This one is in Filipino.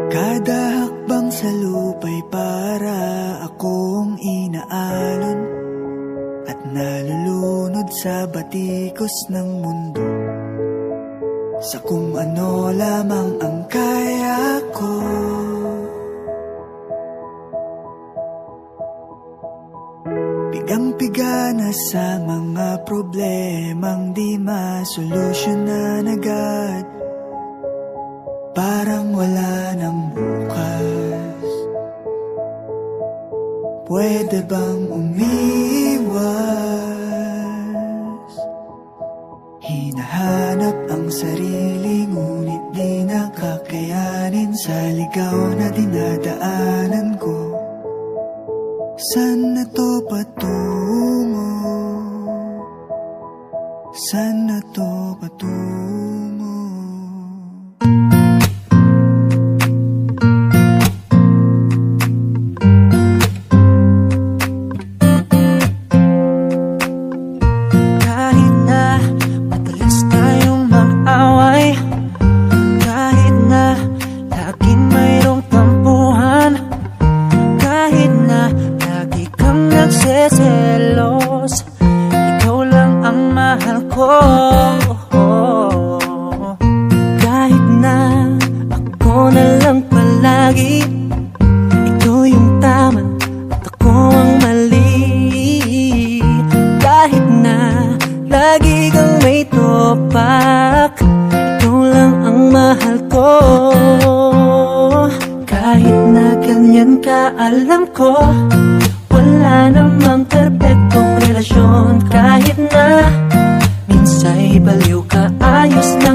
Kada hakbang sa lupa'y para akong inaalon at nalulunod sa batikos ng mundo, sa kung ano lamang ang kaya ko. Pigang-piga na sa mga problemang di masolusyonan agad, parang wala nang bukas. Pwede bang umiwas? Hinahanap ang sarili ngunit di nakakayanin sa ligaw na dinadaanan ko. Saan na to patungo? Saan na to patungo? Nagseselos, ikaw lang ang mahal ko. Kahit na ako na lang palagi, ikaw yung tama at ako ang mali. Kahit na lagi kang may topak, ikaw lang ang mahal ko. Kahit na ganyan ka, alam ko wala namang perpektong relasyon. Kahit na minsa'y baliw ka, ayos na